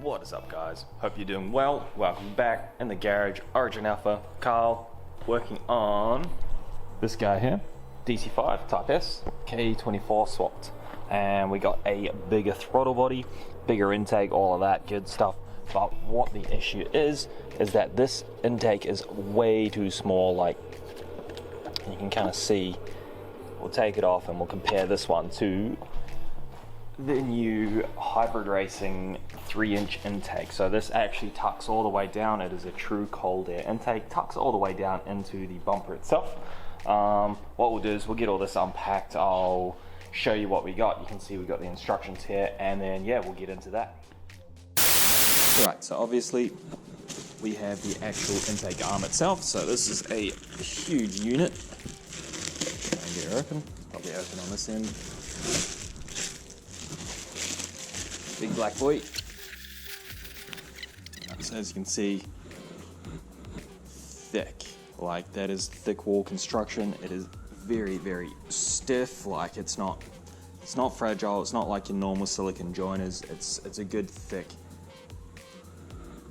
What is up, guys? Hope you're doing well. Welcome back in the garage. Origin Alpha, Carl, working on this guy here, DC5 Type S, K24 swapped. And we got a bigger throttle body, bigger intake, all of that good stuff. But what the issue is that this intake is way too small. Like, you can kind of see. We'll take it off and we'll compare this one to the new Hybrid Racing 3-inch intake. So this actually tucks all the way down. It is a true cold air intake, tucks all the way down into the bumper itself. What we'll do is we'll get all this unpacked. I'll show you what we got. You can see we got the instructions here, and then yeah, we'll get into that. Alright, so obviously we have the actual intake arm itself. So this is a huge unit. Try and get her open. Probably open on this end. Big black boy. So as you can see, thick. Like, that is thick wall construction. It is very, very stiff. Like, it's not fragile. It's not like your normal silicon joiners. It's a good thick.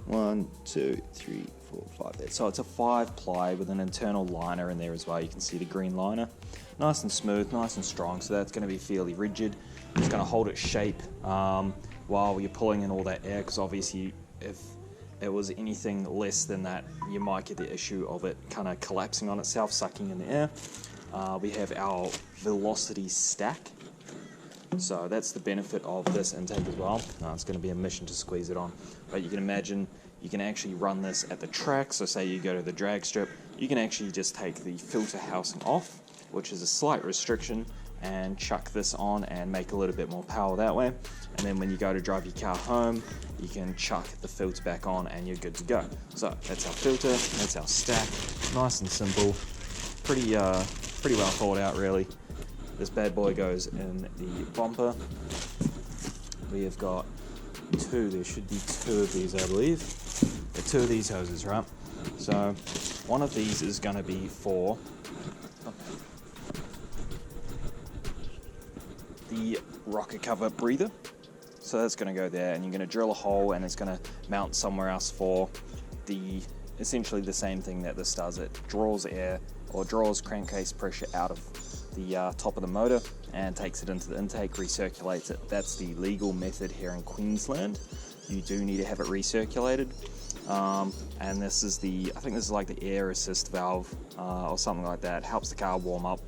1, 2, 3, 4, 5 there. So it's a 5-ply with an internal liner in there as well. You can see the green liner. Nice and smooth, nice and strong. So that's going to be fairly rigid. It's going to hold its shape while you're pulling in all that air, because obviously if it was anything less than that, you might get the issue of it kind of collapsing on itself, sucking in the air. We have our velocity stack. So that's the benefit of this intake as well. It's going to be a mission to squeeze it on. But you can imagine you can actually run this at the track. So say you go to the drag strip, you can actually just take the filter housing off, which is a slight restriction, and chuck this on and make a little bit more power that way. And then when you go to drive your car home, you can chuck the filter back on and you're good to go. So that's our filter, that's our stack. Nice and simple. Pretty well thought out, really. This bad boy goes in the bumper. We have got there should be two of these, I believe. The two of these hoses, right? So one of these is going to be for the rocket cover breather. So that's going to go there, and you're going to drill a hole, and it's going to mount somewhere else for essentially the same thing that this does. It draws air, or draws crankcase pressure out of the top of the motor and takes it into the intake, recirculates it. That's the legal method here in Queensland. You do need to have it recirculated. And this is I think this is like the air assist valve or something like that. It helps the car warm up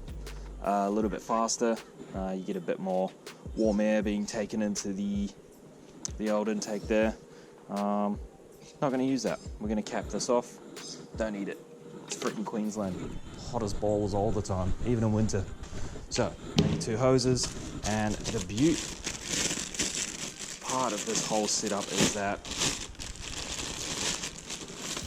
a little bit faster. You get a bit more warm air being taken into the old intake there. Not going to use that. We're going to cap this off. Don't need it. It's freaking Queensland. Hot as balls all the time, even in winter. So, I need two hoses, and the beauty part of this whole setup is that,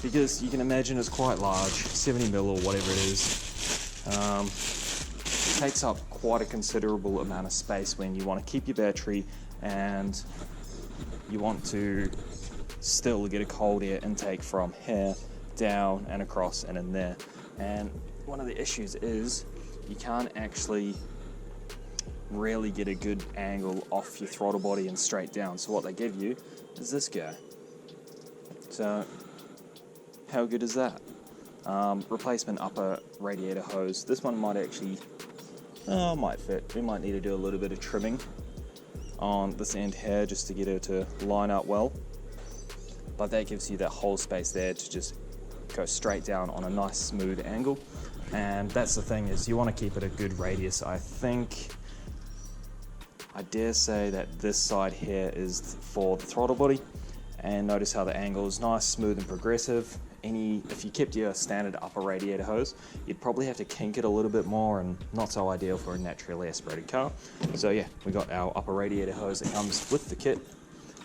because you can imagine it's quite large, 70 mil or whatever it is, it takes up quite a considerable amount of space when you want to keep your battery and you want to still get a cold air intake from here down and across and in there. And one of the issues is you can't actually really get a good angle off your throttle body and straight down. So what they give you is this guy. So how good is that? Replacement upper radiator hose. This one might actually might fit. We might need to do a little bit of trimming on this end here just to get it to line up well. But that gives you that whole space there to just go straight down on a nice smooth angle. And that's the thing, is you want to keep it a good radius. I dare say that this side here is for the throttle body, and notice how the angle is nice, smooth and progressive. If you kept your standard upper radiator hose, you'd probably have to kink it a little bit more, and not so ideal for a naturally aspirated car. So yeah, we got our upper radiator hose that comes with the kit.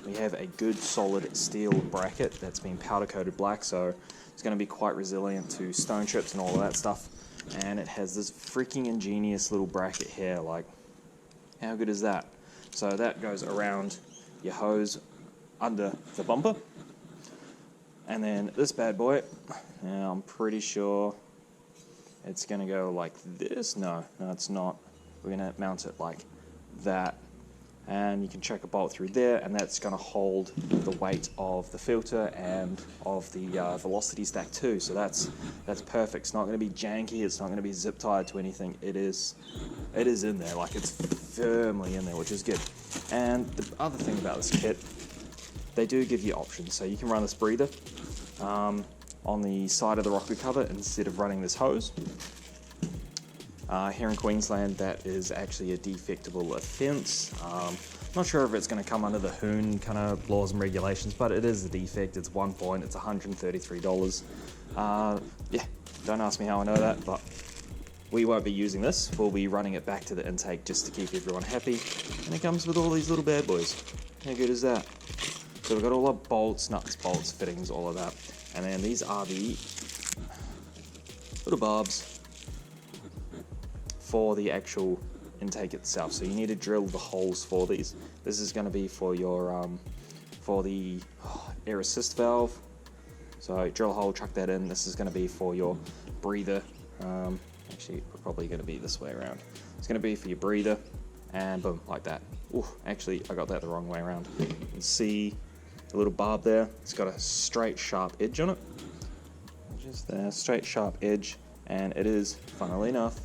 We have a good solid steel bracket that's been powder coated black, so it's going to be quite resilient to stone chips and all of that stuff. And it has this freaking ingenious little bracket here. Like, how good is that? So that goes around your hose under the bumper. And then this bad boy, now I'm pretty sure it's going to go like this. No, it's not. We're going to mount it like that. and you can check a bolt through there, and that's going to hold the weight of the filter and of the velocity stack too. So that's perfect. It's not going to be janky. It's not going to be zip tied to anything. It is in there, like it's firmly in there, which is good. And the other thing about this kit, they do give you options. So you can run this breather on the side of the rocker cover instead of running this hose. Here in Queensland, that is actually a defectable offence. Not sure if it's going to come under the Hoon kind of laws and regulations, but it is a defect. It's 1 point, it's $133. Yeah, don't ask me how I know that, but we won't be using this. We'll be running it back to the intake just to keep everyone happy. And it comes with all these little bad boys. How good is that? So we've got all our bolts, nuts, bolts, fittings, all of that. And then these are the little barbs for the actual intake itself. So you need to drill the holes for these. This is going to be for your for the air assist valve. So drill a hole, chuck that in. This is going to be for your breather. Actually, we're probably going to be this way around. It's going to be for your breather, and boom, like that. Ooh, actually, I got that the wrong way around. You can see the little barb there. It's got a straight, sharp edge on it. Just there, straight, sharp edge, and it is, funnily enough,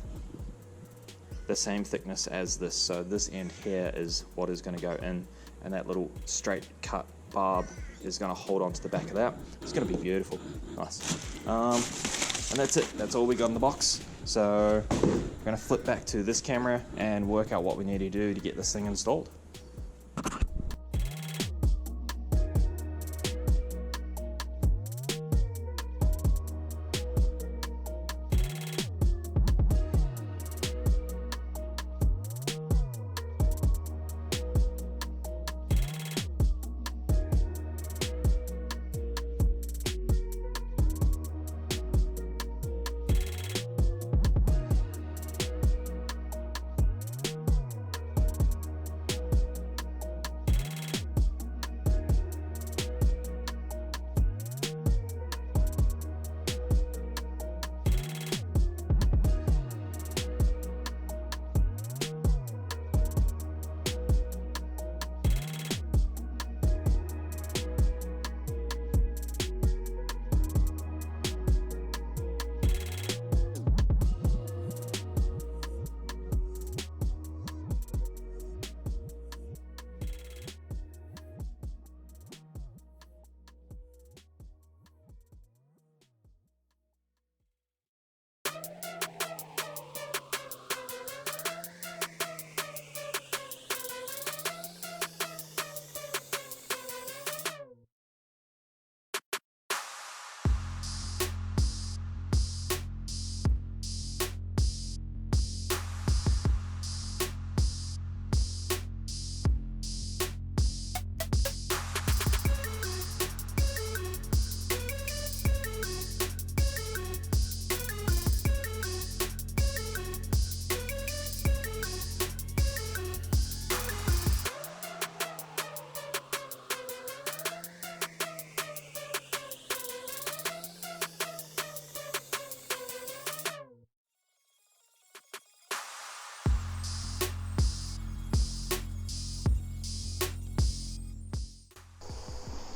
the same thickness as this. So this end here is what is going to go in, and that little straight cut barb is going to hold on to the back of that. It's going to be beautiful. Nice. And that's it. That's all we got in the box. So we're going to flip back to this camera and work out what we need to do to get this thing installed.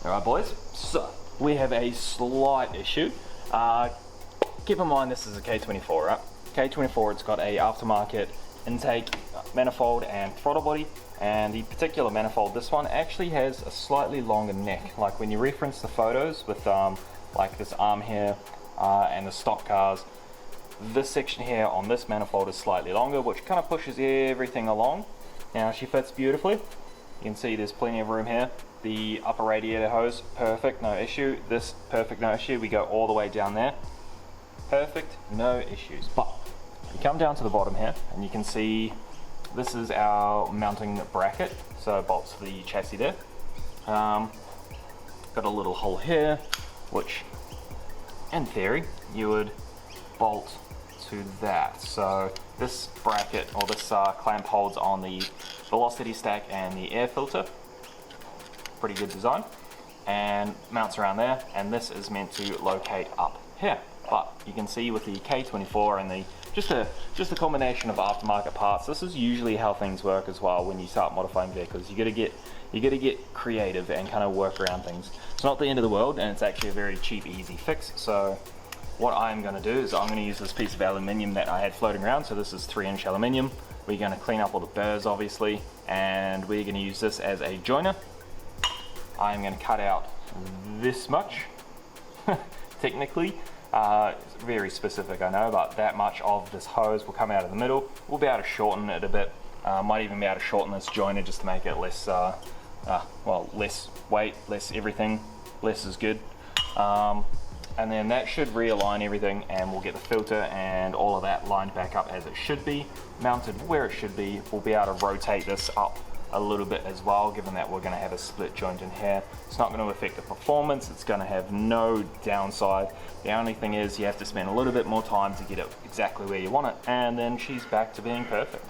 Alright boys, so we have a slight issue. Keep in mind this is a K24, right? K24, it's got a aftermarket intake manifold and throttle body, and the particular manifold, this one, actually has a slightly longer neck. Like when you reference the photos with like this arm here and the stock cars, this section here on this manifold is slightly longer, which kind of pushes everything along. Now she fits beautifully. You can see there's plenty of room here. The upper radiator hose, perfect, no issue. This, perfect, no issue. We go all the way down there. Perfect, no issues. But you come down to the bottom here and you can see this is our mounting bracket. So it bolts the chassis there. Got a little hole here, which in theory you would bolt to that. So this bracket, or this clamp, holds on the velocity stack and the air filter. Pretty good design, and mounts around there, and this is meant to locate up here. But you can see with the K24 and the just a combination of aftermarket parts. This is usually how things work as well when you start modifying vehicles. You gotta get creative and kind of work around things. It's not the end of the world, and it's actually a very cheap, easy fix. So what I'm gonna do is I'm gonna use this piece of aluminium that I had floating around. So this is 3-inch aluminium. We're gonna clean up all the burrs, obviously, and we're gonna use this as a joiner. I'm gonna cut out this much, technically. It's very specific, I know, but that much of this hose will come out of the middle. We'll be able to shorten it a bit. Might even be able to shorten this joiner just to make it less, well, less weight, less everything. Less is good. And then that should realign everything, and we'll get the filter and all of that lined back up as it should be, mounted where it should be. We'll be able to rotate this up a little bit as well, given that we're going to have a split joint in here. It's not going to affect the performance. It's going to have no downside. The only thing is you have to spend a little bit more time to get it exactly where you want it, and then she's back to being perfect.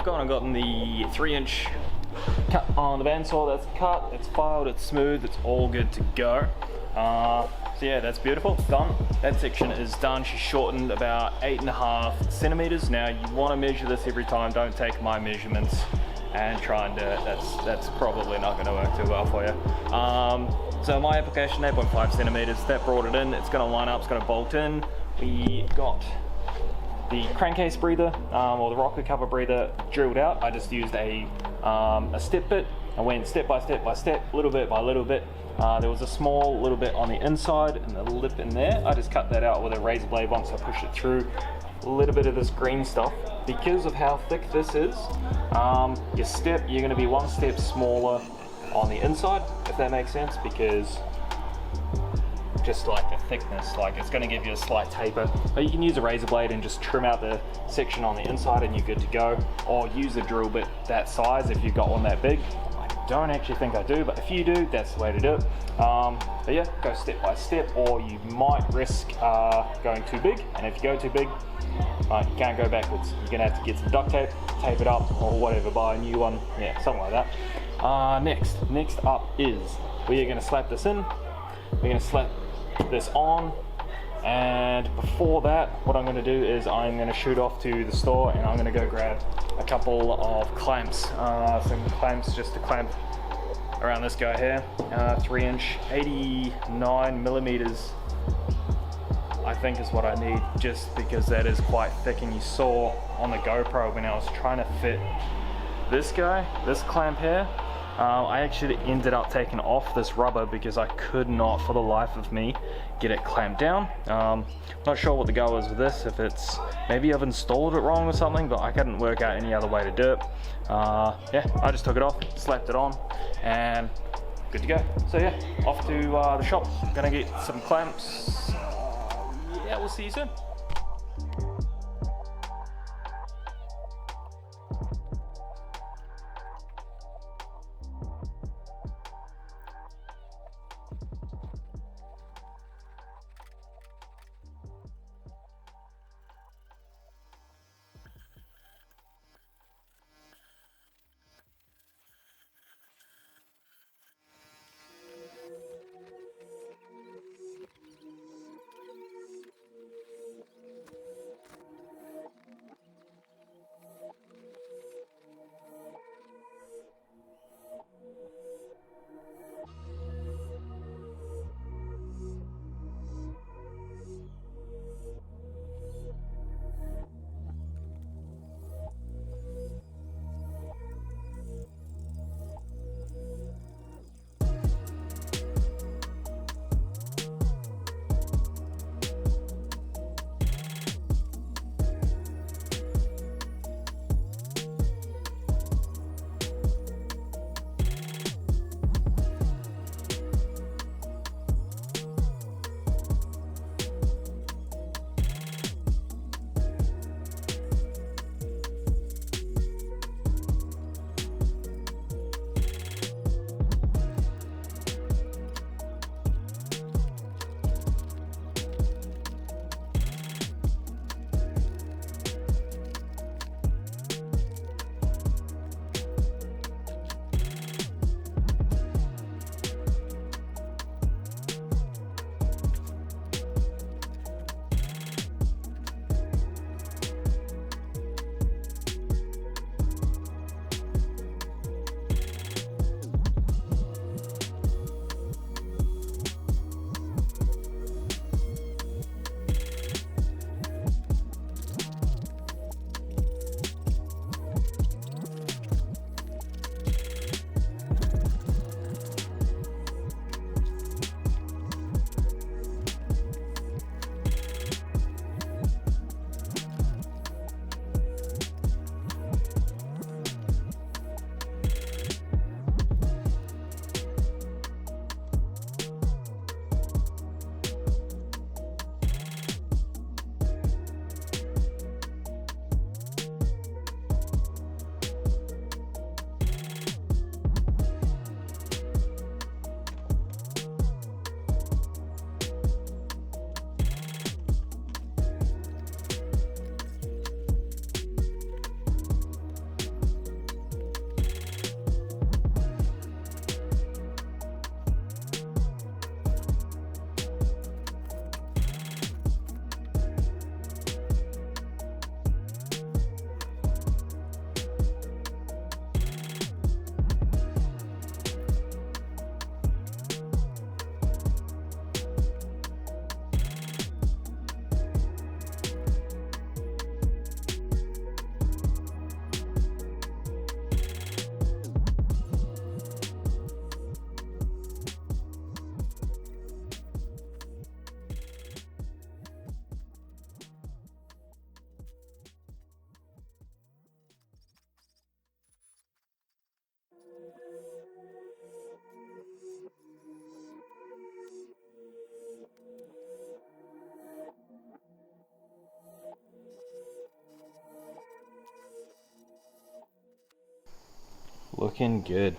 I've gotten the 3-inch cut on the bandsaw. That's cut, it's filed, it's smooth, it's all good to go. So yeah, that's beautiful, done. That section is done. She's shortened about 8.5 centimeters. Now you want to measure this every time. Don't take my measurements and try and do it. That's probably not going to work too well for you. So my application, 8.5 centimeters, that brought it in. It's going to line up, it's going to bolt in. We got the crankcase breather, or the rocker cover breather drilled out. I just used a step bit. I went step by step by step, little bit by little bit. There was a small little bit on the inside and the lip in there. I just cut that out with a razor blade once I pushed it through. A little bit of this green stuff. Because of how thick this is, you're going to be one step smaller on the inside, if that makes sense, because just like the thickness, like it's going to give you a slight taper. But you can use a razor blade and just trim out the section on the inside and you're good to go. Or use a drill bit that size if you've got one that big. I don't actually think I do, but if you do, that's the way to do it. But yeah, go step by step, or you might risk going too big. And if you go too big, you can't go backwards. You're going to have to get some duct tape, tape it up, or whatever, buy a new one. Yeah, something like that. Next up is we are going to slap this in. We're going to slap this on, and before that what I'm going to do is I'm going to shoot off to the store and I'm going to go grab a couple of clamps, some clamps just to clamp around this guy here. 3-inch 89 millimeters I think is what I need, just because that is quite thick. And you saw on the GoPro when I was trying to fit this clamp here, I actually ended up taking off this rubber because I could not for the life of me get it clamped down. Not sure what the go is with this, if it's maybe I've installed it wrong or something, but I couldn't work out any other way to do it. Yeah, I just took it off, slapped it on, and good to go. So yeah, off to the shop, gonna get some clamps. Yeah, we'll see you soon. looking good.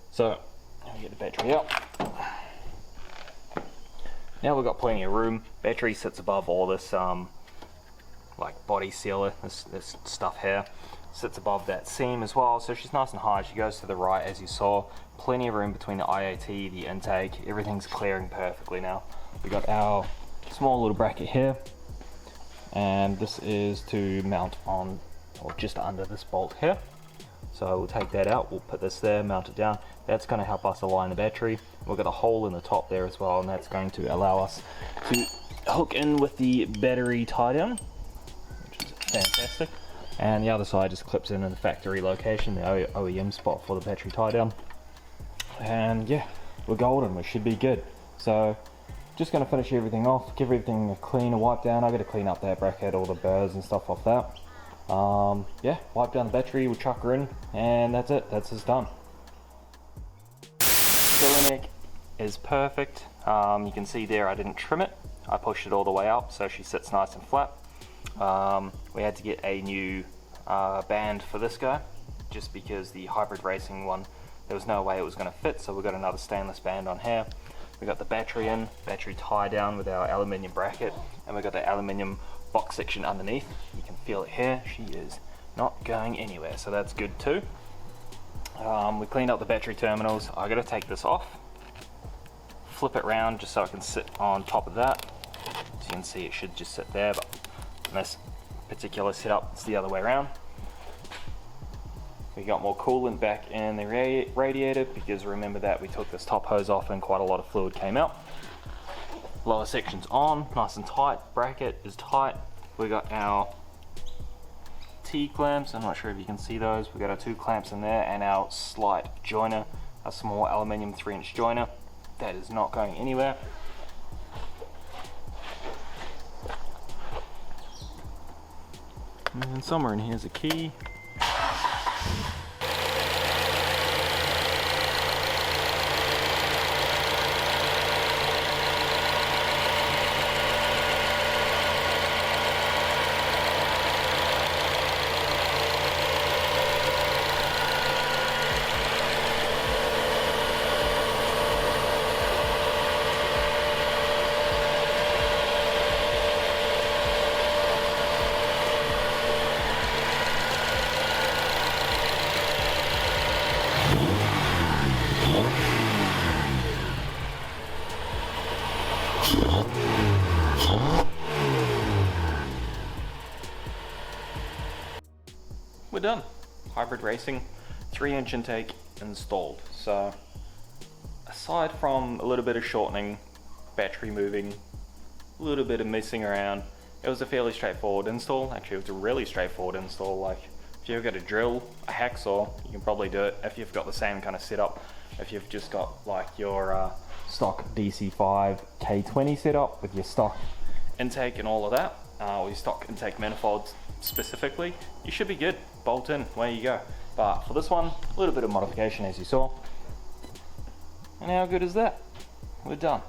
So, let me get the battery out. Now we've got plenty of room. Battery sits above all this like body sealer, this stuff here. Sits above that seam as well, so she's nice and high. She goes to the right as you saw. Plenty of room between the IAT, the intake. Everything's clearing perfectly now. We got our small little bracket here, and this is to mount on, or just under this bolt here. So we'll take that out, we'll put this there, mount it down. That's going to help us align the battery. We've got a hole in the top there as well, and that's going to allow us to hook in with the battery tie down, which is fantastic. And the other side just clips in the factory location, the OEM spot for the battery tie down. And yeah, we're golden, we should be good. So just going to finish everything off, give everything a clean, a wipe down. I got to clean up that bracket, all the burrs and stuff off that. Yeah, wipe down the battery, we'll chuck her in, and that's it, that's us done. Filler neck is perfect. You can see there I didn't trim it, I pushed it all the way up so she sits nice and flat. We had to get a new band for this guy, just because the Hybrid Racing one, there was no way it was going to fit, so we got another stainless band on here. We got the battery in, battery tie down with our aluminium bracket, and we got the aluminium box section underneath. You can feel it here, she is not going anywhere, so that's good too. We cleaned up the battery terminals. I got to take this off, flip it round just so I can sit on top of that. As you can see, it should just sit there, but in this particular setup it's the other way around. We got more coolant back in the radiator, because remember that we took this top hose off and quite a lot of fluid came out. Lower section's on, nice and tight, bracket is tight. We got our T-clamps, I'm not sure if you can see those. We got our 2 clamps in there, and our slight joiner, a small aluminium 3-inch joiner. That is not going anywhere. And somewhere in here is a key. We're done. Hybrid Racing, 3-inch intake installed. So aside from a little bit of shortening, battery moving, a little bit of messing around, it was a fairly straightforward install. Actually, it was a really straightforward install. Like, if you've got a drill, a hacksaw, you can probably do it. If you've got the same kind of setup, if you've just got like your stock DC5 K20 setup with your stock intake and all of that, or your stock intake manifolds specifically, you should be good. Bolt in, away you go. But for this one, a little bit of modification as you saw. And how good is that? We're done.